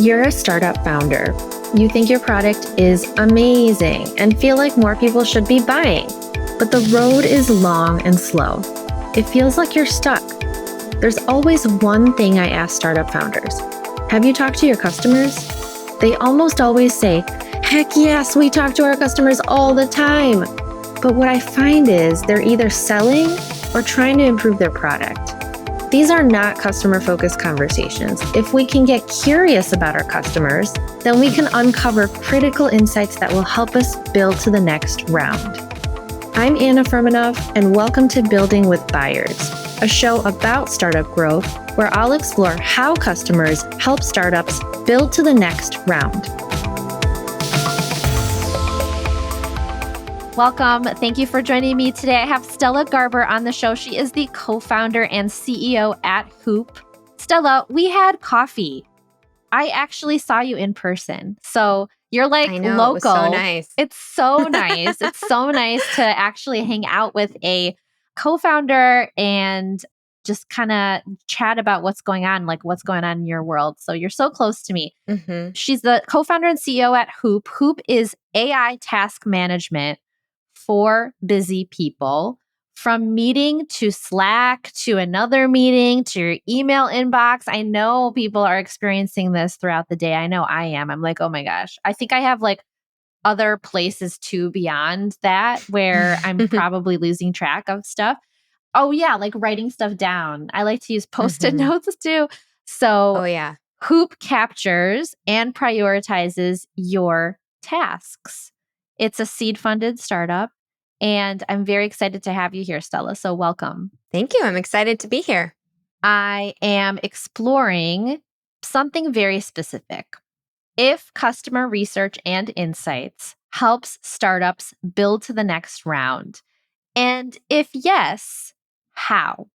You're a startup founder. You think your product is amazing and feel like more people should be buying, but the road is long and slow. It feels like you're stuck. There's always one thing I ask startup founders. Have you talked to your customers? They almost always say, heck yes, we talk to our customers all the time. But what I find is they're either selling or trying to improve their product. These are not customer-focused conversations. If we can get curious about our customers, then we can uncover critical insights that will help us build to the next round. I'm Anna Firmenov, and welcome to Building with Buyers, a show about startup growth where I'll explore how customers help startups build to the next round. Welcome. Thank you for joining me today. I have Stella Garber on the show. She is the co-founder and CEO at Hoop. Stella, we had coffee. I actually saw you in person. So you're like I know, local. it was so nice. It's so nice. It's so nice to actually hang out with a co-founder and just kind of chat about what's going on in your world. So you're so close to me. Mm-hmm. She's the co-founder and CEO at Hoop. Hoop is AI task management for busy people, from meeting to Slack to another meeting to your email inbox. I know people are experiencing this throughout the day. I know I am. I'm like, oh my gosh. I think I have like other places too beyond that where I'm probably losing track of stuff. Oh yeah, like writing stuff down. I like to use post-it notes too. So Oh, yeah. Hoop captures and prioritizes your tasks. It's a seed-funded startup, and I'm very excited to have you here, Stella. So welcome. Thank you. I'm excited to be here. I am exploring something very specific. If customer research and insights helps startups build to the next round, and if yes, how?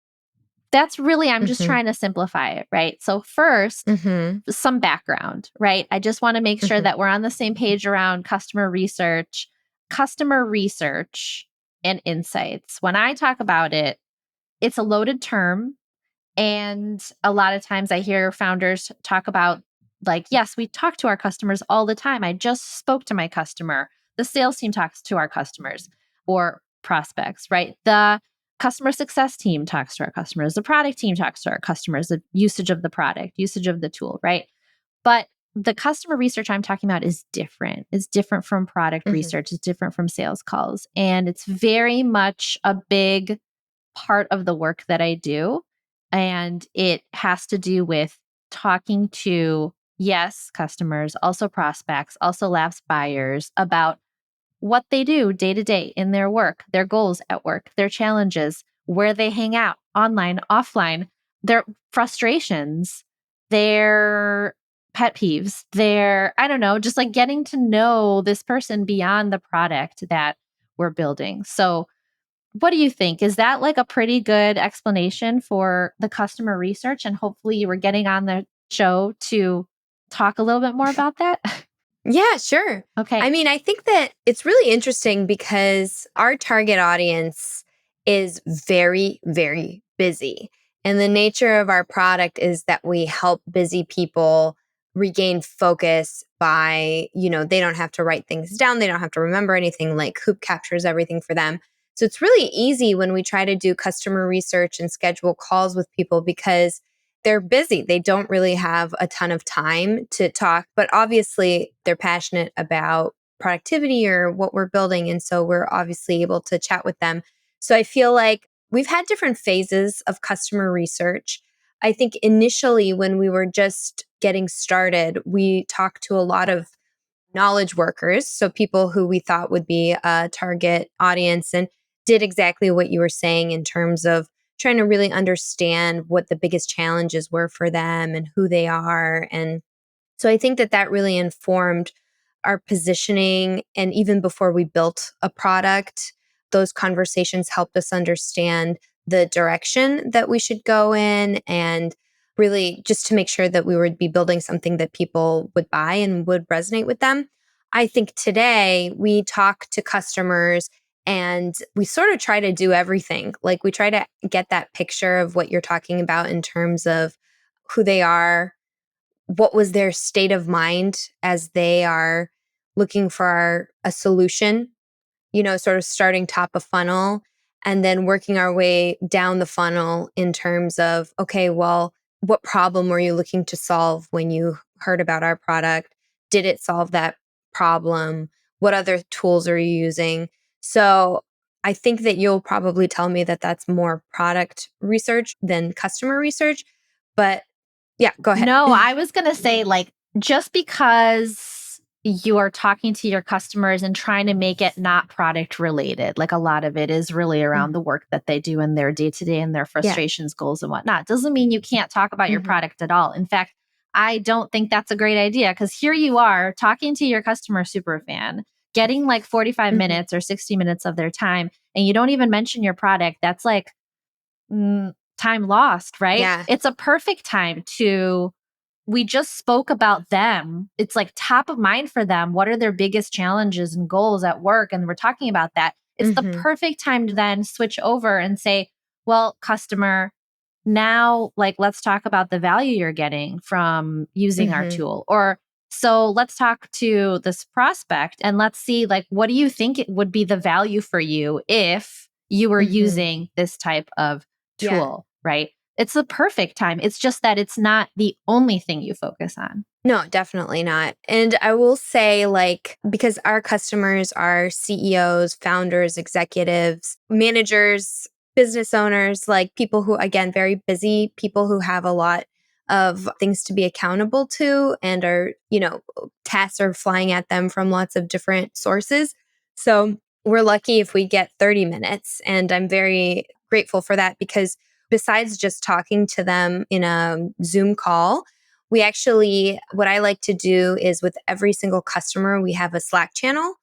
That's really, I'm just trying to simplify it, right? So first, some background, right? I just want to make sure that we're on the same page around customer research and insights. When I talk about it, it's a loaded term. And a lot of times I hear founders talk about like, yes, we talk to our customers all the time. I just spoke to my customer. The sales team talks to our customers or prospects, right? The customer success team talks to our customers. The product team talks to our customers, the usage of the product, usage of the tool, right? But the customer research I'm talking about is different. It's different from product research. It's different from sales calls. And it's very much a big part of the work that I do. And it has to do with talking to, yes, customers, also prospects, also lapsed buyers about what they do day to day in their work, their goals at work, their challenges, where they hang out, online, offline, their frustrations, their pet peeves, I don't know, just like getting to know this person beyond the product that we're building. So, what do you think? Is that like a pretty good explanation for the customer research? And hopefully you were getting on the show to talk a little bit more about that. Yeah, sure. Okay. I mean, I think that it's really interesting because our target audience is very, very busy. And the nature of our product is that we help busy people regain focus by, they don't have to write things down. They don't have to remember anything. Like Hoop captures everything for them. So it's really easy when we try to do customer research and schedule calls with people because they're busy. They don't really have a ton of time to talk, but obviously they're passionate about productivity or what we're building. And so we're obviously able to chat with them. So I feel like we've had different phases of customer research. I think initially when we were just getting started, we talked to a lot of knowledge workers. So people who we thought would be a target audience and did exactly what you were saying in terms of trying to really understand what the biggest challenges were for them and who they are. And so I think that that really informed our positioning. And even before we built a product, those conversations helped us understand the direction that we should go in and really just to make sure that we would be building something that people would buy and would resonate with them. I think today we talk to customers and we sort of try to do everything. Like we try to get that picture of what you're talking about in terms of who they are, what was their state of mind as they are looking for a solution, sort of starting top of funnel and then working our way down the funnel in terms of, okay, well, what problem were you looking to solve when you heard about our product? Did it solve that problem? What other tools are you using? So I think that you'll probably tell me that that's more product research than customer research. But yeah, go ahead. No, I was going to say, like, just because you are talking to your customers and trying to make it not product related, like a lot of it is really around Mm, the work that they do in their day to day and their yeah. frustrations, goals, and whatnot, doesn't mean you can't talk about your Hmm. product at all. In fact, I don't think that's a great idea because here you are talking to your customer super fan, getting like 45 Hmm. minutes or 60 minutes of their time, and you don't even mention your product. That's like time lost, right? Yeah. It's a perfect time to we just spoke about them. It's like top of mind for them. What are their biggest challenges and goals at work? And we're talking about that. It's the Hmm. perfect time to then switch over and say, well, customer, now like let's talk about the value you're getting from using our Hmm. tool. Or so let's talk to this prospect and let's see like what do you think it would be the value for you if you were Hmm. using this type of Yeah. tool, right? It's the perfect time. It's just that it's not the only thing you focus on. No, definitely not. And I will say, like, because our customers are CEOs, founders, executives, managers, business owners, like people who, again, very busy, people who have a lot of things to be accountable to and are, tasks are flying at them from lots of different sources. So we're lucky if we get 30 minutes. And I'm very grateful for that because besides just talking to them in a Zoom call, we actually, what I like to do is with every single customer, we have a Slack channel.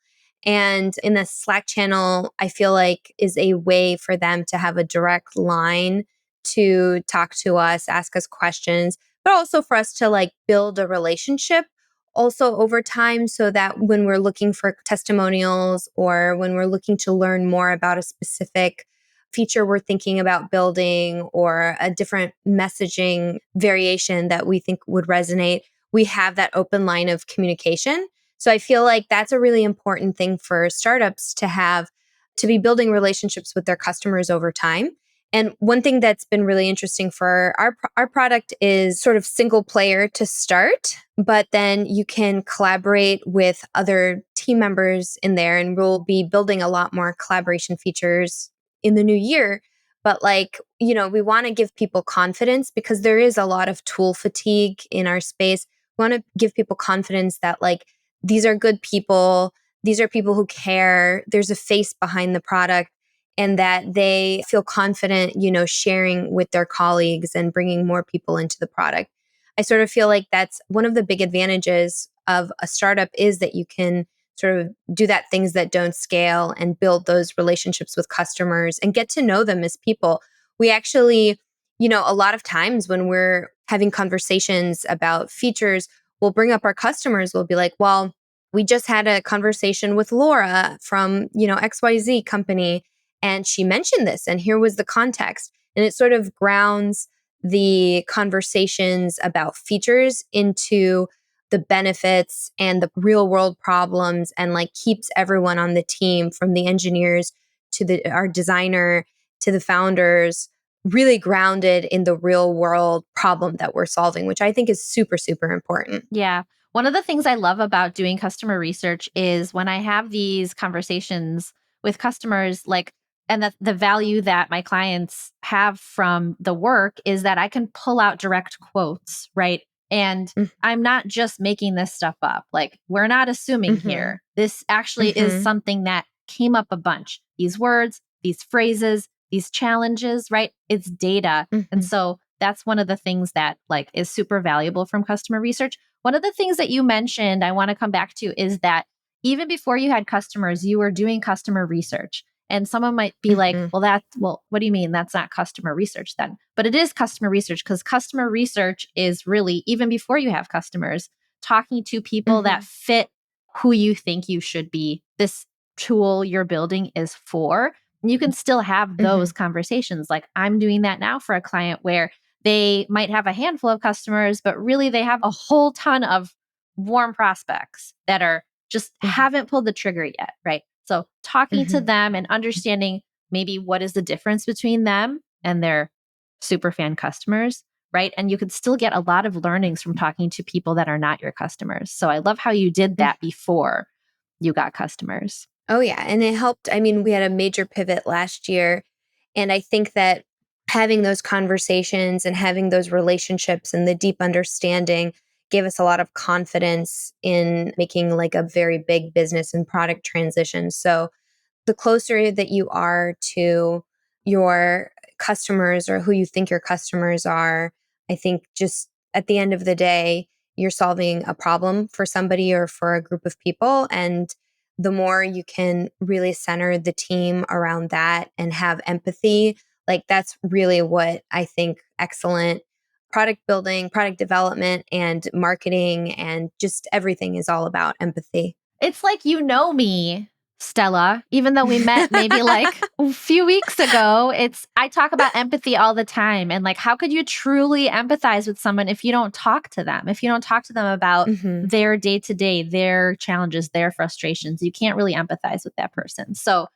And in the Slack channel, I feel like is a way for them to have a direct line to talk to us, ask us questions, but also for us to like build a relationship also over time so that when we're looking for testimonials or when we're looking to learn more about a specific feature we're thinking about building or a different messaging variation that we think would resonate, we have that open line of communication. So I feel like that's a really important thing for startups to have, to be building relationships with their customers over time. And one thing that's been really interesting for our product is sort of single player to start, but then you can collaborate with other team members in there, and we'll be building a lot more collaboration features in the new year. But like, we want to give people confidence because there is a lot of tool fatigue in our space. We want to give people confidence that like these are good people, these are people who care, there's a face behind the product, and that they feel confident, sharing with their colleagues and bringing more people into the product. I sort of feel like that's one of the big advantages of a startup is that you can sort of do that things that don't scale and build those relationships with customers and get to know them as people. We actually, a lot of times when we're having conversations about features, we'll bring up our customers. We'll be like, well, we just had a conversation with Laura from, XYZ company, and she mentioned this, and here was the context. And it sort of grounds the conversations about features into the benefits and the real world problems, and like keeps everyone on the team from the engineers to our designer to the founders really grounded in the real world problem that we're solving, which I think is super, super important. Yeah. One of the things I love about doing customer research is when I have these conversations with customers, like, and the value that my clients have from the work is that I can pull out direct quotes, right? And I'm not just making this stuff up. Like, we're not assuming Mm-hmm. here. This actually is Mm-hmm. something that came up a bunch. These words, these phrases, these challenges, right? It's data. And Mm-hmm. so that's one of the things that like is super valuable from customer research. One of the things that you mentioned, I want to come back to is that even before you had customers, you were doing customer research. And someone might be like, Mm-hmm. well, what do you mean that's not customer research then? But it is customer research because customer research is really, even before you have customers, talking to people that Mm-hmm. fit who you think you should be. This tool you're building is for. And you can still have Mm-hmm. those conversations. Like I'm doing that now for a client where They might have a handful of customers, but really they have a whole ton of warm prospects that are just Mhm. haven't pulled the trigger yet, right? So talking to Mhm. them and understanding maybe what is the difference between them and their super fan customers, right? And you could still get a lot of learnings from talking to people that are not your customers. So I love how you did Mhm. that before you got customers. Oh, yeah. And it helped. I mean, we had a major pivot last year. And I think that having those conversations and having those relationships and the deep understanding gave us a lot of confidence in making like a very big business and product transition. So the closer that you are to your customers or who you think your customers are, I think just at the end of the day, you're solving a problem for somebody or for a group of people. And the more you can really center the team around that and have empathy, like that's really what I think excellent product building, product development, and marketing and just everything is all about empathy. It's like you know me, Stella, even though we met maybe like a few weeks ago. It's I talk about empathy all the time and like how could you truly empathize with someone if you don't talk to them? If you don't talk to them about Mhm. their day-to-day, their challenges, their frustrations, you can't really empathize with that person. So,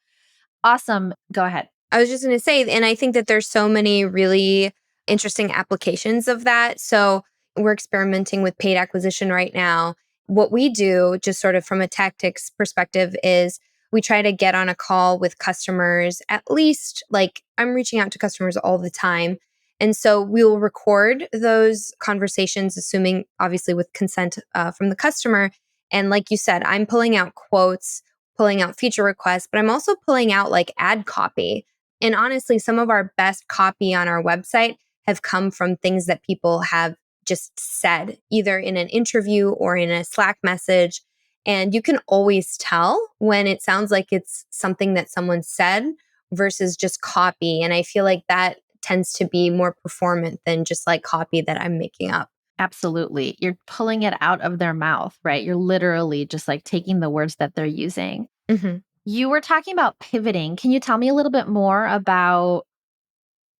awesome. Go ahead. I was just going to say, and I think that there's so many really interesting applications of that. So we're experimenting with paid acquisition right now. What we do, just sort of from a tactics perspective, is we try to get on a call with customers, at least like I'm reaching out to customers all the time. And so we'll record those conversations, assuming obviously with consent from the customer. And like you said, I'm pulling out quotes, pulling out feature requests, but I'm also pulling out like ad copy and honestly, some of our best copy on our website have come from things that people have just said, either in an interview or in a Slack message. And you can always tell when it sounds like it's something that someone said versus just copy. And I feel like that tends to be more performant than just like copy that I'm making up. Absolutely. You're pulling it out of their mouth, right? You're literally just like taking the words that they're using. Mhm. You were talking about pivoting. Can you tell me a little bit more about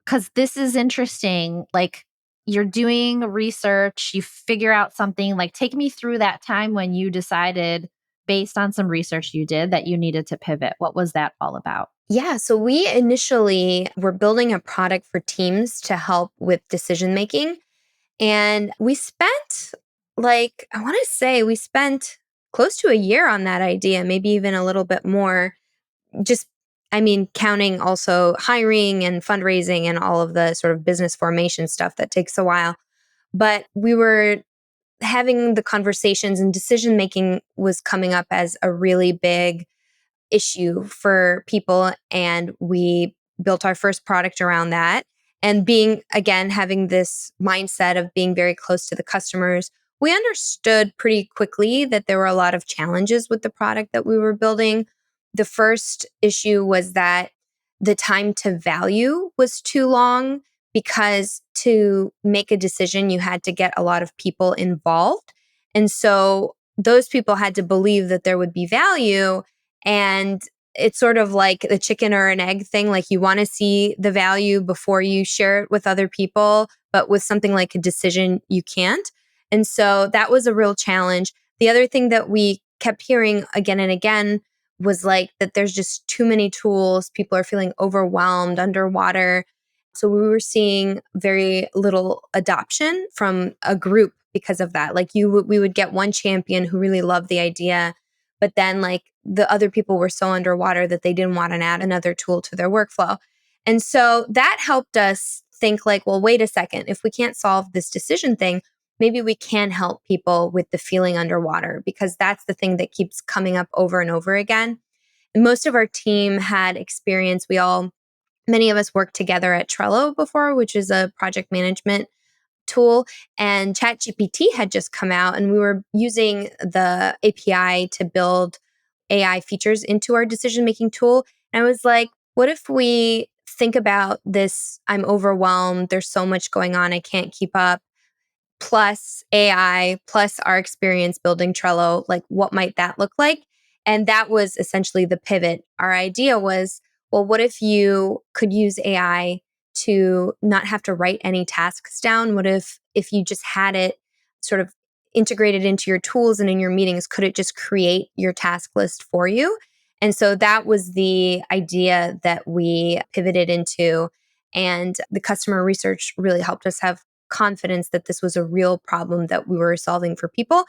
because this is interesting. Like you're doing research, you figure out something, like take me through that time when you decided based on some research you did that you needed to pivot. What was that all about? Yeah, so we initially were building a product for teams to help with decision making. And we spent like, I want to say we spent close to a year on that idea, maybe even a little bit more. Just, I mean, counting also hiring and fundraising and all of the sort of business formation stuff that takes a while. But we were having the conversations and decision making was coming up as a really big issue for people. And we built our first product around that. And being, again, having this mindset of being very close to the customers, we understood pretty quickly that there were a lot of challenges with the product that we were building. The first issue was that the time to value was too long because to make a decision, you had to get a lot of people involved. And so those people had to believe that there would be value and it's sort of like the chicken or an egg thing. Like you want to see the value before you share it with other people, but with something like a decision, you can't. And so that was a real challenge. The other thing that we kept hearing again and again was like that there's just too many tools. People are feeling overwhelmed, underwater. So we were seeing very little adoption from a group because of that. Like we would get one champion who really loved the idea, but then like the other people were so underwater that they didn't want to add another tool to their workflow. And so that helped us think like, well, wait a second, if we can't solve this decision thing, maybe we can help people with the feeling underwater because that's the thing that keeps coming up over and over again. And most of our team had experience. Many of us worked together at Trello before, which is a project management tool, and ChatGPT had just come out and we were using the API to build AI features into our decision making tool. And I was like, what if we think about this? I'm overwhelmed. There's so much going on. I can't keep up. Plus AI, plus our experience building Trello. Like, what might that look like? And that was essentially the pivot. Our idea was, well, what if you could use AI to not have to write any tasks down? What if you just had it sort of integrated into your tools and in your meetings, could it just create your task list for you? And so that was the idea that we pivoted into. And the customer research really helped us have confidence that this was a real problem that we were solving for people.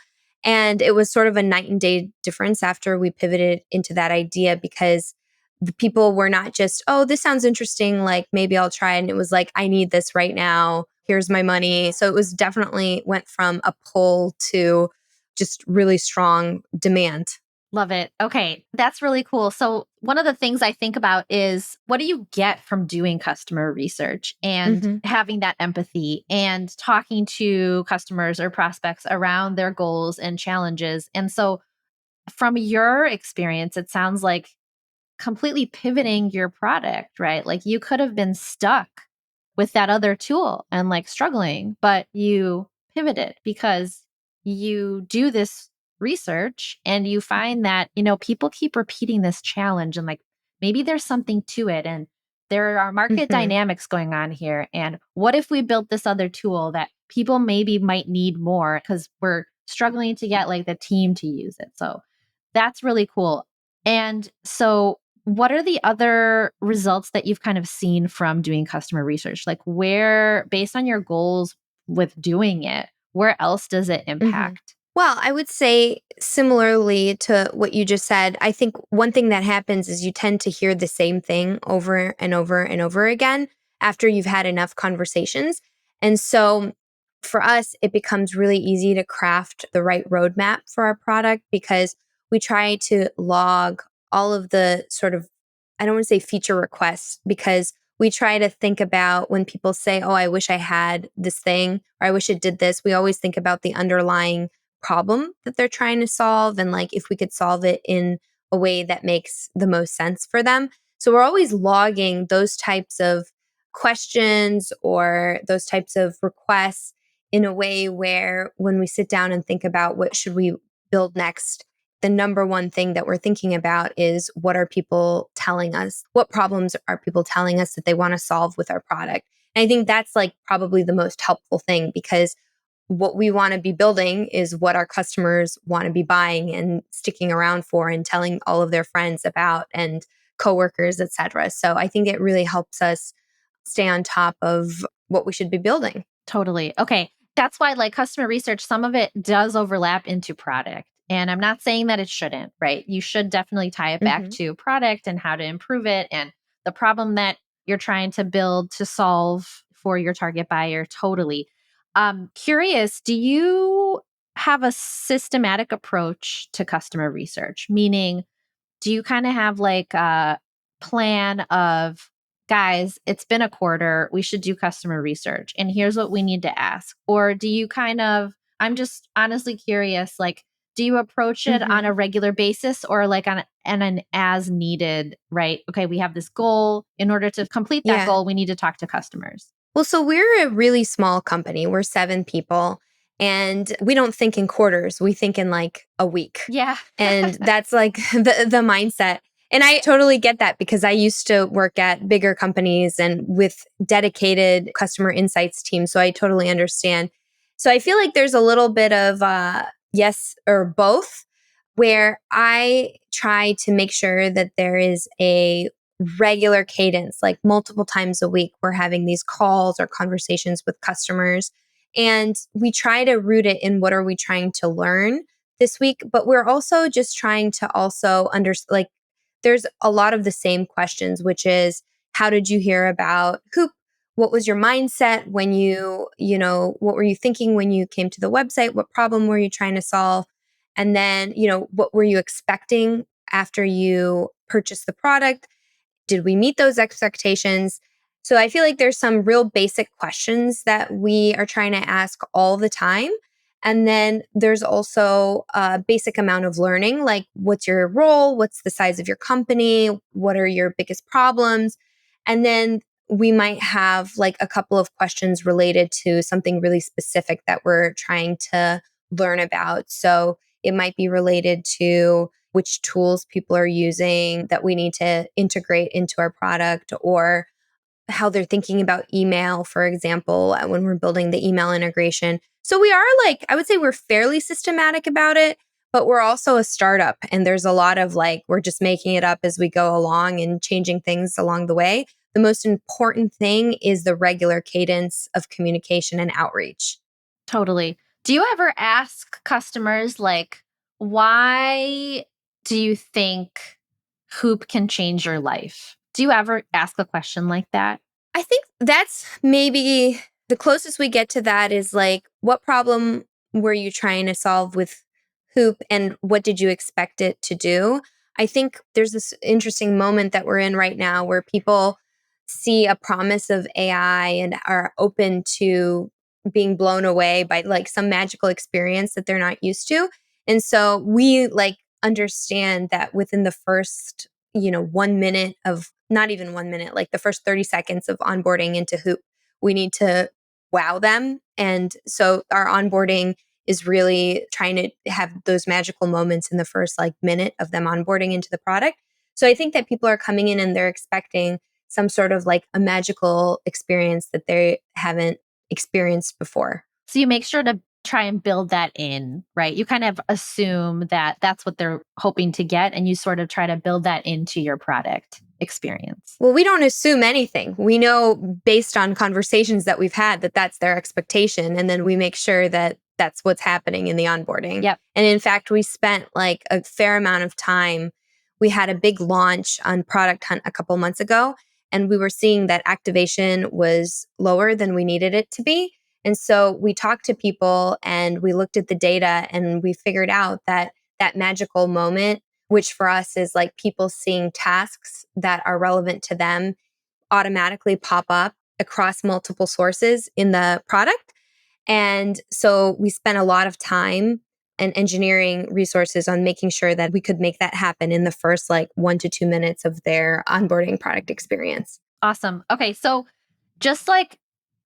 And it was sort of a night and day difference after we pivoted into that idea, because the people were not just, oh, this sounds interesting, like maybe I'll try. And it was like, I need this right now. Here's my money. So it was definitely went from a pull to just really strong demand. Love it. Okay, that's really cool. So, one of the things I think about is what do you get from doing customer research and Hmm. having that empathy and talking to customers or prospects around their goals and challenges? And so, from your experience, it sounds like completely pivoting your product, right? Like you could have been stuck with that other tool and like struggling, but you pivoted because you do this research and you find that, people keep repeating this challenge and like maybe there's something to it and there are market Hmm. dynamics going on here. And what if we built this other tool that people maybe might need more because we're struggling to get like the team to use it? So that's really cool. And so what are the other results that you've kind of seen from doing customer research? Like, where, based on your goals with doing it, where else does it Hmm. impact? Well, I would say similarly to what you just said, I think one thing that happens is you tend to hear the same thing over and over and over again after you've had enough conversations. And so for us, it becomes really easy to craft the right roadmap for our product, because we try to log all of the sort of, I don't want to say feature requests, because we try to think about when people say, oh, I wish I had this thing, or I wish it did this. We always think about the underlying problem that they're trying to solve, and like if we could solve it in a way that makes the most sense for them. So we're always logging those types of questions or those types of requests in a way where when we sit down and think about what should we build next, the number one thing that we're thinking about is what are people telling us? What problems are people telling us that they want to solve with our product? And I think that's like probably the most helpful thing, because what we want to be building is what our customers want to be buying and sticking around for and telling all of their friends about, and coworkers, etc. So I think it really helps us stay on top of what we should be building. Totally. Okay. That's why, like customer research, some of it does overlap into product. And I'm not saying that it shouldn't, right? You should definitely tie it back Hmm. to product and how to improve it and the problem that you're trying to build to solve for your target buyer. Totally. Curious, do you have a systematic approach to customer research? Meaning, do you kind of have like a plan of, guys, it's been a quarter, we should do customer research and here's what we need to ask? Or do you kind of, I'm just honestly curious, like, do you approach it on Hmm. a regular basis or like on an as needed, right? Okay, we have this goal. In order to complete that Yeah. goal, we need to talk to customers. Well, so we're a really small company. We're 7 people, and we don't think in quarters. We think in like a week. Yeah. And that's like the mindset. And I totally get that, because I used to work at bigger companies and with dedicated customer insights teams. So I totally understand. So I feel like there's a little bit of yes or both, where I try to make sure that there is a regular cadence, like multiple times a week, we're having these calls or conversations with customers. And we try to root it in what are we trying to learn this week, but we're also just trying to also understand, like, there's a lot of the same questions, which is, how did you hear about Hoop? What was your mindset when what were you thinking when you came to the website? What problem were you trying to solve? And then, what were you expecting after you purchased the product? Did we meet those expectations? So I feel like there's some real basic questions that we are trying to ask all the time. And then there's also a basic amount of learning, like what's your role? What's the size of your company? What are your biggest problems? And then we might have like a couple of questions related to something really specific that we're trying to learn about. So it might be related to which tools people are using that we need to integrate into our product, or how they're thinking about email, for example, when we're building the email integration. So we are like, I would say we're fairly systematic about it, but we're also a startup. And there's a lot of like, we're just making it up as we go along and changing things along the way. The most important thing is the regular cadence of communication and outreach. Totally. Do you ever ask customers, like, why do you think Hoop can change your life? Do you ever ask a question like that? I think that's maybe the closest we get to that is like, what problem were you trying to solve with Hoop and what did you expect it to do? I think there's this interesting moment that we're in right now where people see a promise of AI and are open to being blown away by like some magical experience that they're not used to. And so we like understand that within the first 1 minute of, not even 1 minute, like the first 30 seconds of onboarding into Hoop, we need to wow them. And so our onboarding is really trying to have those magical moments in the first like minute of them onboarding into the product. So I think that people are coming in and they're expecting some sort of like a magical experience that they haven't experienced before. So you make sure to try and build that in, right? You kind of assume that that's what they're hoping to get, and you sort of try to build that into your product experience. Well, we don't assume anything. We know based on conversations that we've had that that's their expectation. And then we make sure that that's what's happening in the onboarding. Yep. And in fact, we spent like a fair amount of time. We had a big launch on Product Hunt a couple months ago, and we were seeing that activation was lower than we needed it to be. And so we talked to people and we looked at the data and we figured out that that magical moment, which for us is like people seeing tasks that are relevant to them automatically pop up across multiple sources in the product. And so we spent a lot of time and engineering resources on making sure that we could make that happen in the first like 1 to 2 minutes of their onboarding product experience. Awesome. Okay. So just like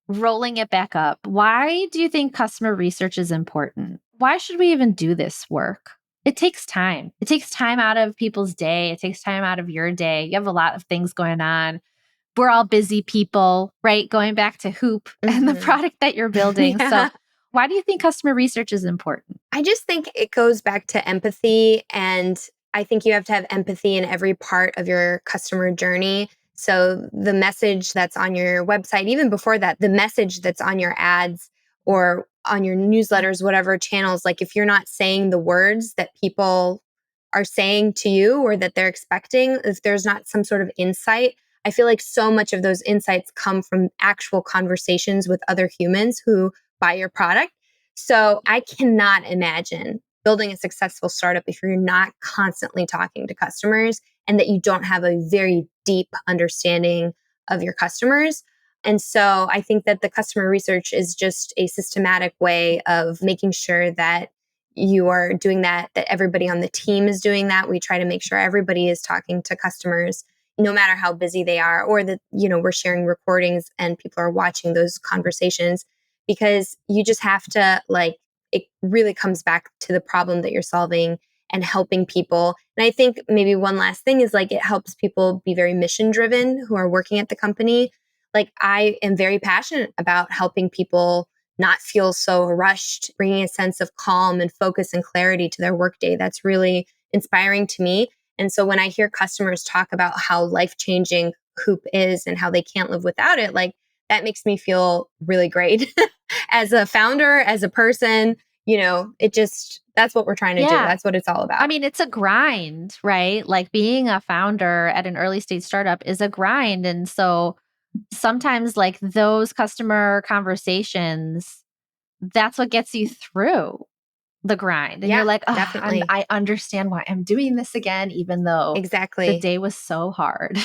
rolling it back up, why do you think customer research is important? Why should we even do this work? It takes time. It takes time out of people's day. It takes time out of your day. You have a lot of things going on. We're all busy people, right? Going back to Hoop and the Hmm. product that you're building. So, Yeah. why do you think customer research is important? I just think it goes back to empathy. And I think you have to have empathy in every part of your customer journey. So the message that's on your website, even before that, the message that's on your ads or on your newsletters, whatever channels, like if you're not saying the words that people are saying to you or that they're expecting, if there's not some sort of insight, I feel like so much of those insights come from actual conversations with other humans who buy your product. So I cannot imagine building a successful startup if you're not constantly talking to customers and that you don't have a very deep understanding of your customers. And so I think that the customer research is just a systematic way of making sure that you are doing that, that everybody on the team is doing that. We try to make sure everybody is talking to customers no matter how busy they are, or that, we're sharing recordings and people are watching those conversations, because you just have to like, it really comes back to the problem that you're solving and helping people. And I think maybe one last thing is like, it helps people be very mission driven who are working at the company. Like I am very passionate about helping people not feel so rushed, bringing a sense of calm and focus and clarity to their workday. That's really inspiring to me. And so when I hear customers talk about how life changing Hoop is and how they can't live without it, like that makes me feel really great as a founder, as a person. It just, that's what we're trying to do. Yeah. That's what it's all I about. mean, it's a grind, right? Like being a founder at an early stage startup is a grind. And so sometimes, like those customer conversations, that's what gets you through the grind. And you're Yeah, like, oh, definitely. I understand why I'm doing this again, even though the Exactly. day was so hard.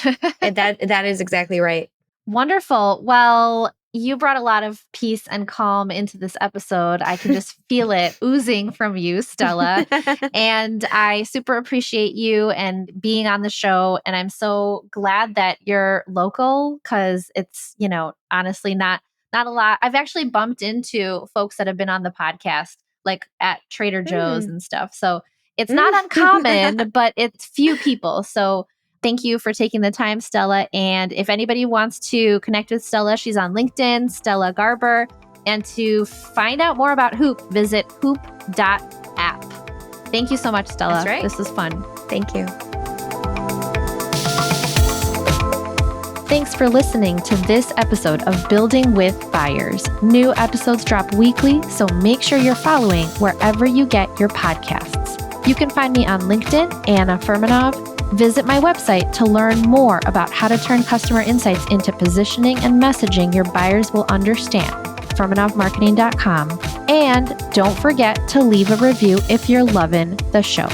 That is exactly right. Wonderful. Well, you brought a lot of peace and calm into this episode. I can just feel it oozing from you, Stella. And I super appreciate you and being on the show. And I'm so glad that you're local because it's, honestly not a lot. I've actually bumped into folks that have been on the podcast, like at Trader Joe's Mm. and stuff. So it's not Mm. uncommon, but it's few people. So Thank you for taking the time, Stella. And if anybody wants to connect with Stella, she's on LinkedIn, Stella Garber. And to find out more about Hoop, visit hoop.app. Thank you so much, Stella. That's right. This was fun. Thank you. Thanks for listening to this episode of Building with Buyers. New episodes drop weekly, so make sure you're following wherever you get your podcasts. You can find me on LinkedIn, Anna Furmanov. Visit my website to learn more about how to turn customer insights into positioning and messaging your buyers will understand. FurmanovMarketing.com. And don't forget to leave a review if you're loving the show.